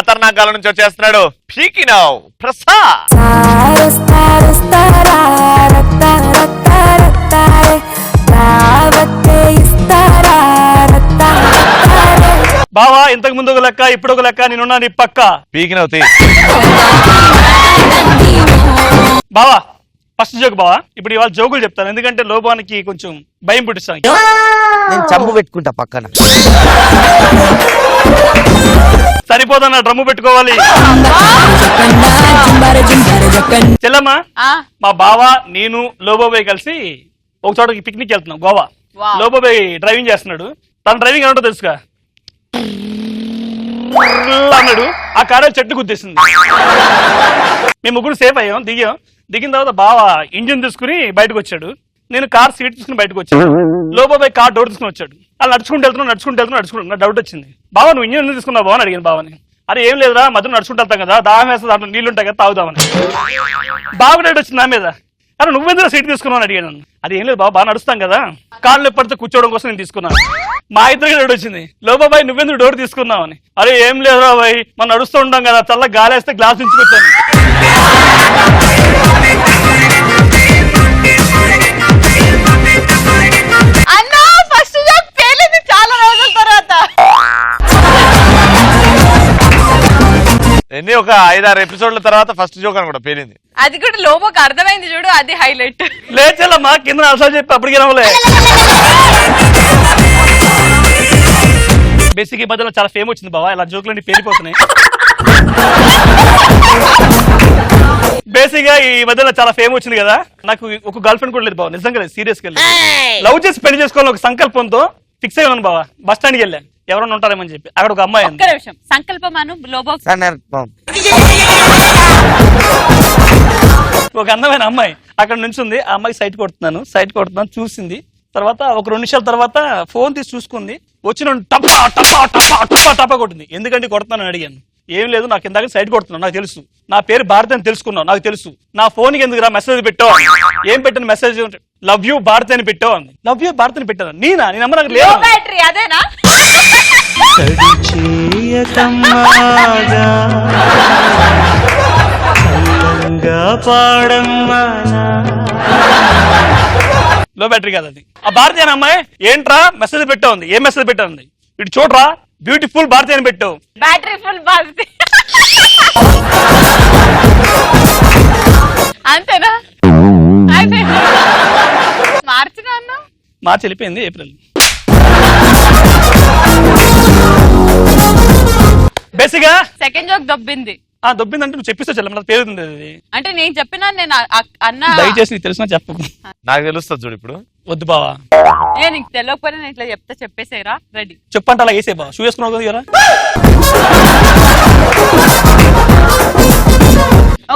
ఖతర్నాకాల నుంచి వచ్చేస్తున్నాడు పీకినావ్ ప్రసాద్. బావా ఇంతకు ముందు ఒక లెక్క ఇప్పుడు ఒక లెక్క నేనున్నా నీ పక్క. పీకినావ్ తీ. బావా ఫస్ట్ జోక్ బావా. ఇప్పుడు ఇవాళ జోకులు చెప్తాను ఎందుకంటే లోపానికి కొంచెం భయం పుట్టిస్తాను. నేను చంపు పెట్టుకుంటా పక్కన. సరిపోదన్న డ్రమ్ము పెట్టుకోవాలి. చెల్లమ్మా మా బావ నేను లోబాబాయ్ కలిసి ఒక చోటకి పిక్నిక్ వెళ్తున్నాం గోవా. లోబాబాయ్ డ్రైవింగ్ చేస్తున్నాడు. తన డ్రైవింగ్ ఏమంటో తెలుసుగా అన్నాడు. ఆ కారు చెట్టు గుద్దేసింది. మేము ముగ్గురు సేఫ్ అయ్యాం. దిగిన తర్వాత బావ ఇంజిన్ తీసుకుని బయటకు వచ్చాడు. నేను కార్ సీట్ తీసుకుని బయటకు వచ్చాను. లోబాబాయ్ కార్ డోర్ తీసుకుని వచ్చాడు. అలా నడుచుకుంటూ వెళ్తున్నా. నాకు డౌట్ వచ్చింది. బావ నువ్వు ఇంజిన్ ఎందుకు తీసుకున్నావు బావ అని అడిగాను బావని. అరే ఏం లేదురా మధ్యలో నడుచుకుంటూ వెళ్తాం కదా దాహం వేస్తే దాంట్లో నీళ్ళు ఉంటాయి కదా తాగుదామని. బావ డౌట్ వచ్చింది నా మీద. అరే నువ్వెందుకు సీట్ తీసుకున్నావు అని అడిగాను. అది ఏం లేదు బాగా నడుస్తాం కదా కాళ్ళు ఎప్పటితో కూర్చోవడం కోసం నేను తీసుకున్నాను. మా ఇద్దరికి డౌట్ వచ్చింది. లోబాబాయ్ నువ్వెందుకు డోర్ తీసుకున్నావు అని. అరే ఏం లేదురా బాయ్ మనం నడుస్తూ ఉంటాం కదా చల్ల గాలేస్తే గ్లాస్ ఉంచుకొచ్చాను. ఎన్ని ఒక 5-6 ఎపిసోడ్ల తర్వాత ఫస్ట్ జోక్ అని కూడా పేలింది. అది కూడా లోబోకి అర్థమైంది చూడు అది హైలైట్. లేచెల్లమ్మా కింద అసలు చెప్పి అప్పటికి రావలే. బేసిక్ ఈ మధ్యలో చాలా ఫేమ్ వచ్చింది బావా ఇలా జోకులన్నీ పేలిపోతున్నాయి. బేసిక్ గా ఈ మధ్యలో చాలా ఫేమ్ వచ్చింది కదా నాకు ఒక గర్ల్ ఫ్రెండ్ కూడా లేదు బావ. నిజంగా లేదు సీరియస్ గా లవ్ చేసి పెళ్లి చేసుకోవాలని ఒక సంకల్పంతో ఫిక్స్ అయ్యాను బావా. బస్ స్టాండ్కి వెళ్ళాను ఎవరైనా ఉంటారేమని చెప్పి. అక్కడ ఒక అమ్మాయి సంకల్పం ఒక అందమైన అమ్మాయి అక్కడ నుంచి ఉంది. ఆ అమ్మాయి సైట్ కొడుతున్నాను చూసింది. తర్వాత ఒక 2 నిమిషాల తర్వాత ఫోన్ తీసి చూసుకుంది. వచ్చిన టపా టపా టపా టపా టపా కొట్టింది. ఎందుకంటే కొడుతున్నాను అడిగాను. ఏం లేదు నాకు ఇందాక సైట్ కొడుతున్నాను నాకు తెలుసు. నా పేరు భారతి అని తెలుసుకున్నావు నాకు తెలుసు. నా ఫోన్కి ఎందుకు మెసేజ్ పెట్టావు. ఏం పెట్టాను మెసేజ్ లవ్ యూ భారతి అని పెట్టావు అంది. లవ్ యూ భారతి అని పెట్టాను. నీ నమ్మ నాకు లేదు. అదేనా లో బ్యాటరీ కాదు అది. ఆ భారతి అని అమ్మాయి ఏంట్రా మెసేజ్ పెట్టావు ఉంది. ఏం మెసేజ్ పెట్టావు ఉంది. ఇటు చూడరా బ్యూటిఫుల్ భారతి అని పెట్టావు. బ్యాటరీ ఫుల్ భారతి అంతేనా మార్చినా అన్న మార్చి వెళ్ళిపోయింది ఏప్రిల్. బేసిక్గా సెకండ్ జోక్ దొబ్బింది. దొబ్బిందంటే నువ్వు చెప్పిస్తావు చెల్లెమ్మ నాకు పేరుంది అది. అంటే నేను చెప్పినా నేను అన్న దయచేసి నీకు తెలిసినా చెప్పు. నాకు తెలుస్తుంది చూడు ఇప్పుడు. వద్దు బావా నీకు తెలియకపోయినా నేను ఇట్లా చెప్తా చెప్పేసేరా రెడీ చెప్పంటే అలా వేసే బావ. షూ వేసుకున్నావు కదా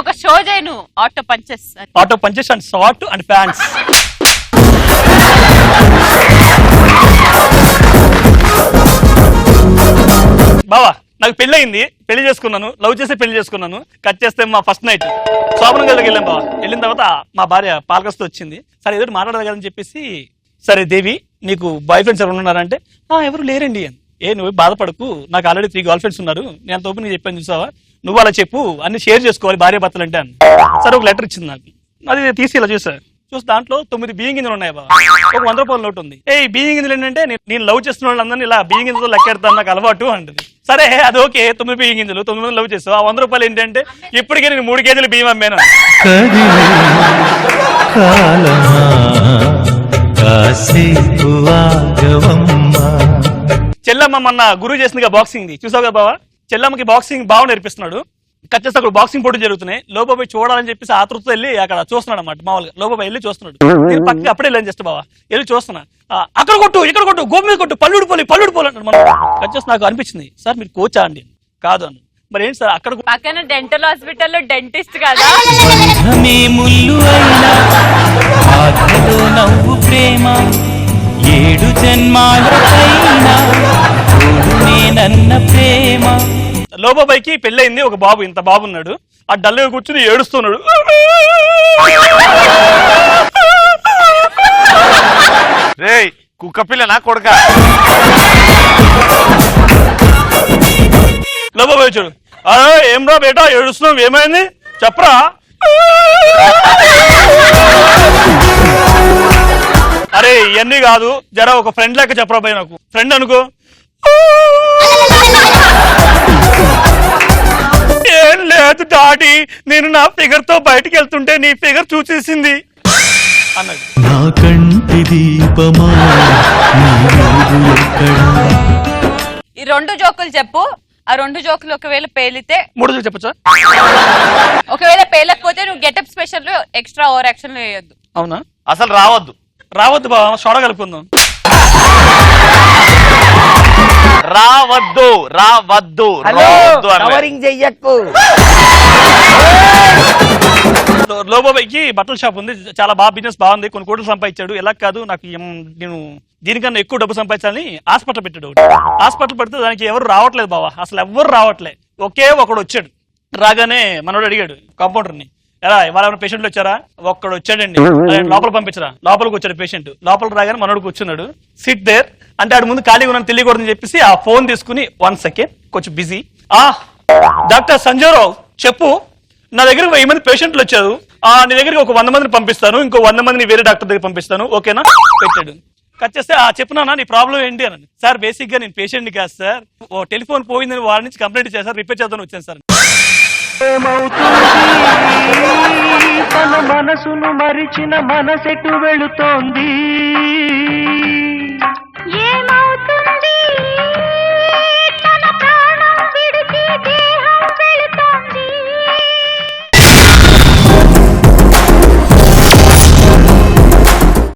ఒక షో చేయను auto punches and short and pants. బావా నాకు పెళ్లి అయింది. పెళ్లి చేసుకున్నాను. లవ్ చేసి పెళ్లి చేసుకున్నాను. కట్ చేస్తే మా ఫస్ట్ నైట్ శోభనం గదికి వెళ్ళాం బావా. వెళ్ళిన తర్వాత మా భార్య పాలకస్తూ వచ్చింది. సరే ఎదురు మాట్లాడదు కదని చెప్పేసి సరే దేవి నీకు బాయ్ ఫ్రెండ్స్ ఎవరు ఉన్నారంటే ఎవరు లేరండి అని. నువ్వు బాధపడకు నాకు ఆల్రెడీ 3 గర్ల్ ఫ్రెండ్స్ ఉన్నారు. నేను అంత ఓపెన్ చెప్పాను చూసావా నువ్వు అలా చెప్పు అన్ని షేర్ చేసుకోవాలి భార్య భర్తలు అంటే అని. సరే ఒక లెటర్ ఇచ్చింది నాకు. అది తీసి ఇలా చూసి దాంట్లో 9 బియ్యం గింజలు ఉన్నాయి బాబా. ఒక 100 రూపాయల నోటు ఉంది. బియ్యం గింజలు ఏంటంటే నేను లవ్ చేస్తున్న వాళ్ళందరినీ ఇలా బియ్యం గింజలతో లెక్కెడతాను నాకు అలవాటు అంటుంది. సరే అది ఓకే 9 బియ్యం గింజలు 9 మంది లవ్ చేస్తావు. ఆ 100 రూపాయలు ఏంటంటే ఇప్పటికే నేను 3 కేజీలు బియ్యం అమ్మాను. చెల్లమ్మ మొన్న గురువు చేసిందిగా బాక్సింగ్ చూసావు కదా బావా. చెల్లమ్మకి బాక్సింగ్ బాగా నేర్పిస్తున్నాడు. కట్ చేస్తే అక్కడ బాక్సింగ్ పోటీ జరుగుతున్నాయి. లోబాబాయ్ చూడాలని చెప్పేసి ఆతృతతో వెళ్ళి అక్కడ చూస్తున్నాడు అన్నమాట. మామూలుగా లోబాబాయ్ వెళ్ళి చూస్తున్నాడు. నేను పక్కకి అప్పుడే వెళ్ళాను జస్ట్ బావా వెళ్ళి చూస్తున్నా. అక్కడ కొట్టు ఇక్కడ కొట్టు గోపు మీద కొట్టు పల్లుడు పోలి అంటాడు. మనం కట్ చేస్తే నాకు అనిపించింది సార్ మీరు కోచా అండి. కాదు అన్న మరి ఏంటి సార్ అక్కడ పక్కన డెంటల్ హాస్పిటల్లో డెంటిస్ట్ కదా. ప్రేమ 7 జన్మాలకైనా ప్రేమ. లోబాబాయ్కి పెళ్ళయింది. ఒక బాబు ఇంత బాబు ఉన్నాడు. ఆ డల్గా కూర్చుని ఏడుస్తున్నాడు. రేయ్ కుక్క పిల్ల నా కొడుక. లోబాబాయ్ చూడు అరే ఏం రా బేటా ఏడుస్తున్నావు, ఏమైంది చెప్పరా? అరే ఇవన్నీ కాదు, జర ఒక ఫ్రెండ్ లెక్క చెప్పరా పోయి, నాకు ఫ్రెండ్ అనుకో. ఏం లేదు డాడీ, నేను నా ఫిగర్ తో బయటికి వెళ్తుంటే నీ ఫిగర్ చూసేసింది అన్నది. నా కంటి దీపమా ఈ 2 జోకులు చెప్పు. ఆ 2 జోకులు ఒకవేళ పేలితే 3 చెప్పచ్చా? ఒకవేళ పేలకపోతే నువ్వు గెటప్ స్పెషల్ లో ఎక్స్ట్రా ఓవర్ యాక్షన్ లో వేయొద్దు. అవునా? అసలు రావద్దు. రావద్దు బావ, సోడా కలుపుకుందాం. రావద్దు రావద్దు హలో రావద్దు అనలే. కవరింగ్ చెయ్యకు. లోబోబాయికి బట్టల షాప్ ఉంది, చాలా బాగా బిజినెస్ బాగుంది, కొన్ని కోట్లు సంపాదించాడు. ఎలా కాదు నాకు నేను దీనికన్నా ఎక్కువ డబ్బు సంపాదించాలని హాస్పిటల్ పెట్టాడు. హాస్పిటల్ పెడితే దానికి ఎవరు రావట్లేదు బావా, అసలు ఎవ్వరు రావట్లేదు. ఒకే ఒకడు వచ్చాడు. రాగానే మనోడు అడిగాడు కాంపౌండర్ని, ఎలా ఇవాళ పేషెంట్లు వచ్చారా? ఒక్కడు వచ్చాడండి. లోపల పంపించరా? లోపలికి వచ్చాడు పేషెంట్. లోపలికి రాగానే మనోడు కూర్చున్నాడు. సిట్ దేర్ అంటే ఆడు ముందు ఖాళీగా ఉన్నాను తెలియకూడదని చెప్పేసి ఆ ఫోన్ తీసుకుని 1 సెకండ్ కొంచెం బిజీ. డాక్టర్ సంజయ్ రావు చెప్పు, నా దగ్గరకు 1000 మంది పేషెంట్లు వచ్చారు. నీ దగ్గరికి ఒక 100 మందిని పంపిస్తాను, ఇంకో 100 మందిని వేరే డాక్టర్ దగ్గర పంపిస్తాను, ఓకేనా? పెట్టాడు. కట్ చేస్తే చెప్పునా నీ ప్రాబ్లం ఏంటి అని. సార్ బేసిక్ గా నేను పేషెంట్ని కాదు సార్, ఓ టెలిఫోన్ పోయిందని వాళ్ళ నుంచి కంప్లైంట్ చేశారు, రిపేర్ చేద్దామని వచ్చాను సార్. తన మనసును మరిచిన మనసెటు వెళుతోంది.